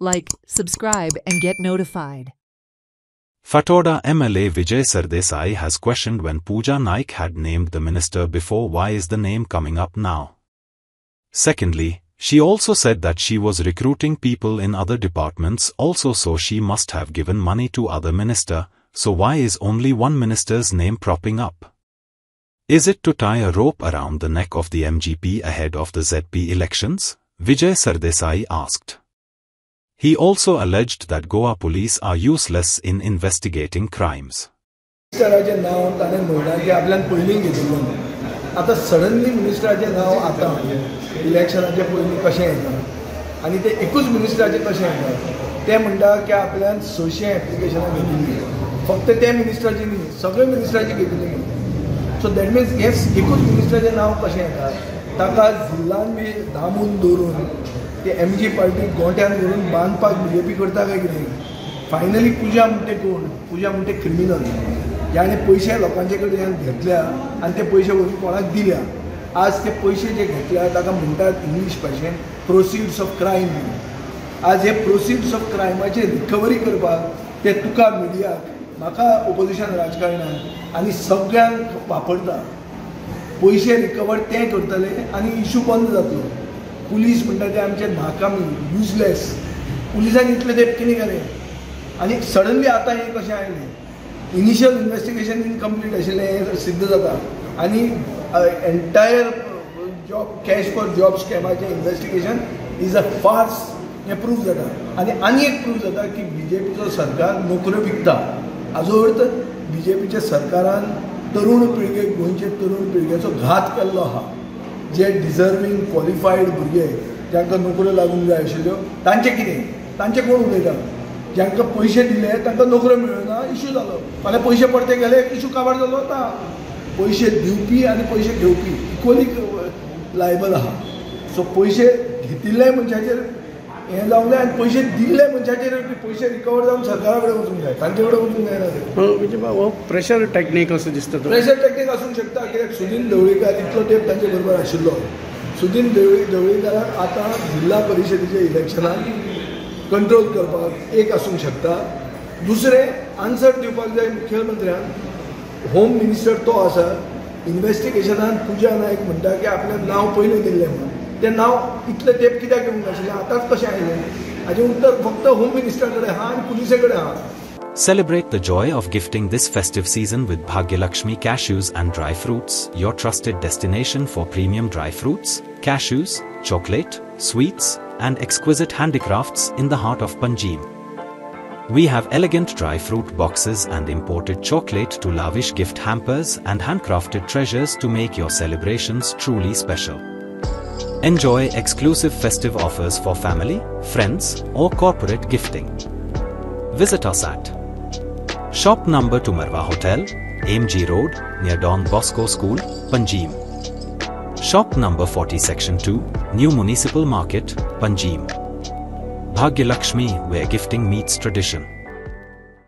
like, subscribe and get notified. Fatoda MLA Vijay Sardesai has questioned when Pooja Naik had named the minister before, why is the name coming up now? Secondly, she also said that she was recruiting people in other departments also, so she must have given money to other minister, so why is only one minister's name propping up? Is it to tie a rope around the neck of the MGP ahead of the ZP elections? Vijay Sardesai asked. He also alleged that Goa police are useless in investigating crimes. मिनिस्टराचें नाव ताणें म्हणलां की आपल्यान पयलीं घेतिल्लें आतां suddenly मिनिस्टराचें नाव आतां इलेक्शनाचे पयलीं कशें येता आनी तें एकूच मिनिस्टराचें कशें येता तें म्हणटा की आपल्यान 600 एप्लिकेशनां घेतिल्लीं फक्त त्या मिनिस्टराची न्ही सगळे मिनिस्टराची घेतिल्लीं सो दॅट मिन्स हें एकूच मिनिस्टराचें नाव कशें येता ताका जिल्लान बी दामून दवरून ते एमजी पार्टी गोंट्यान धरून बांदपाक बीजेपी करता काय कितें फायनली पुजा म्हणटे कोण पुजा म्हणटे क्रिमिनल ज्याने पयशे लोकांचे कडल्यान घेतल्या आनी ते पयशे व्हरून कोणाक दिल्या आज ते पयशे जे घेतल्या ताका म्हणटात इंग्लीश भाशेन प्रोसिड्स ऑफ क्रायम आज हे प्रोसिड्स ऑफ क्रायमाची रिकवरी करपाक ते तुका मिडियाक म्हाका ओपोजिशन राजकारणान आनी सगळ्यांक वापरता पयशे रिकवर ते करतले आनी इशू बंद जातलो पुलीस म्हणटा ते आमचे नाकामी युजलेस पुलिसांनी इतले तेप कितें केलें आनी सडनली आतां हें कशें आयलें इनिशियल इन्वेस्टिगेशन इनकम्प्लीट आशिल्लें हें सिद्ध जाता आनी entire job cash for job स्कॅमाचें इन्वेस्टिगेशन इज अ फार्स हें प्रूव जाता आनी एक प्रूव जाता की बीजेपीचो सरकार नोकऱ्यो विकता हाजो अर्थ बीजेपीच्या सरकारान तरुण पिळगेक गोंयचे तरुण पिळगेचो घात केल्लो आहा जे डिजर्वींग क्वॉलिफायड भुरगे जांकां नोकऱ्यो लागूंक जाय आशिल्ल्यो तांचें कितें तांचें कोण उलयता जांकां पयशे दिले तांकां नोकऱ्यो मेळना इशू जालो फाल्यां पयशे परते गेले इशू काबार जालो आतां पयशे दिवपी आनी पयशे घेवपी इक्वली लायबल आहा सो पयशे घेतिल्ले मनशाचेर हें जावंक जाय आनी पयशे दिल्ले मनशाचेर पयशे रिकवर जावन सरकारा कडेन वचूंक जाय तांचे कडेन वचूंक जायना म्हणजे हो प्रेशर टॅक्नीक असो दिसता प्रेशर टॅक्नीक आसूंक शकता कित्याक सुदीन ढवळीकार इतलो तेंप तांचे बरोबर आशिल्लो सुदीन ढवळीकाराक आतां जिल्हा परिशदेच्या इलेक्शनाक कंट्रोल करपाक एक आसूंक शकता दुसरें आन्सर दिवपाक जाय मुखेलमंत्र्यान होम मिनिस्टर तो आसा इन्वेस्टिगेशनान पुजा नायक म्हणटा की आपलें नांव पयलीं दिल्लें म्हणून तें नांव इतलें तेंप कित्याक येवंक नाशिल्लें आतांच कशें आयलें हाजें उत्तर फक्त होम मिनिस्टरा कडेन आहा आनी पुलिसे कडेन आहा. Celebrate the joy of gifting this festive season with Bhagyalakshmi Cashews and Dry Fruits, your trusted destination for premium dry fruits, cashews, chocolate, sweets, and exquisite handicrafts in the heart of Panjim. We have elegant dry fruit boxes and imported chocolate to lavish gift hampers and handcrafted treasures to make your celebrations truly special. Enjoy exclusive festive offers for family, friends, or corporate gifting. Visit us at Shop Number 2 Marwa Hotel, AMG Road, near Don Bosco School, Panjim. Shop Number 40 Section 2, New Municipal Market, Panjim. Bhagyalakshmi, where gifting meets tradition.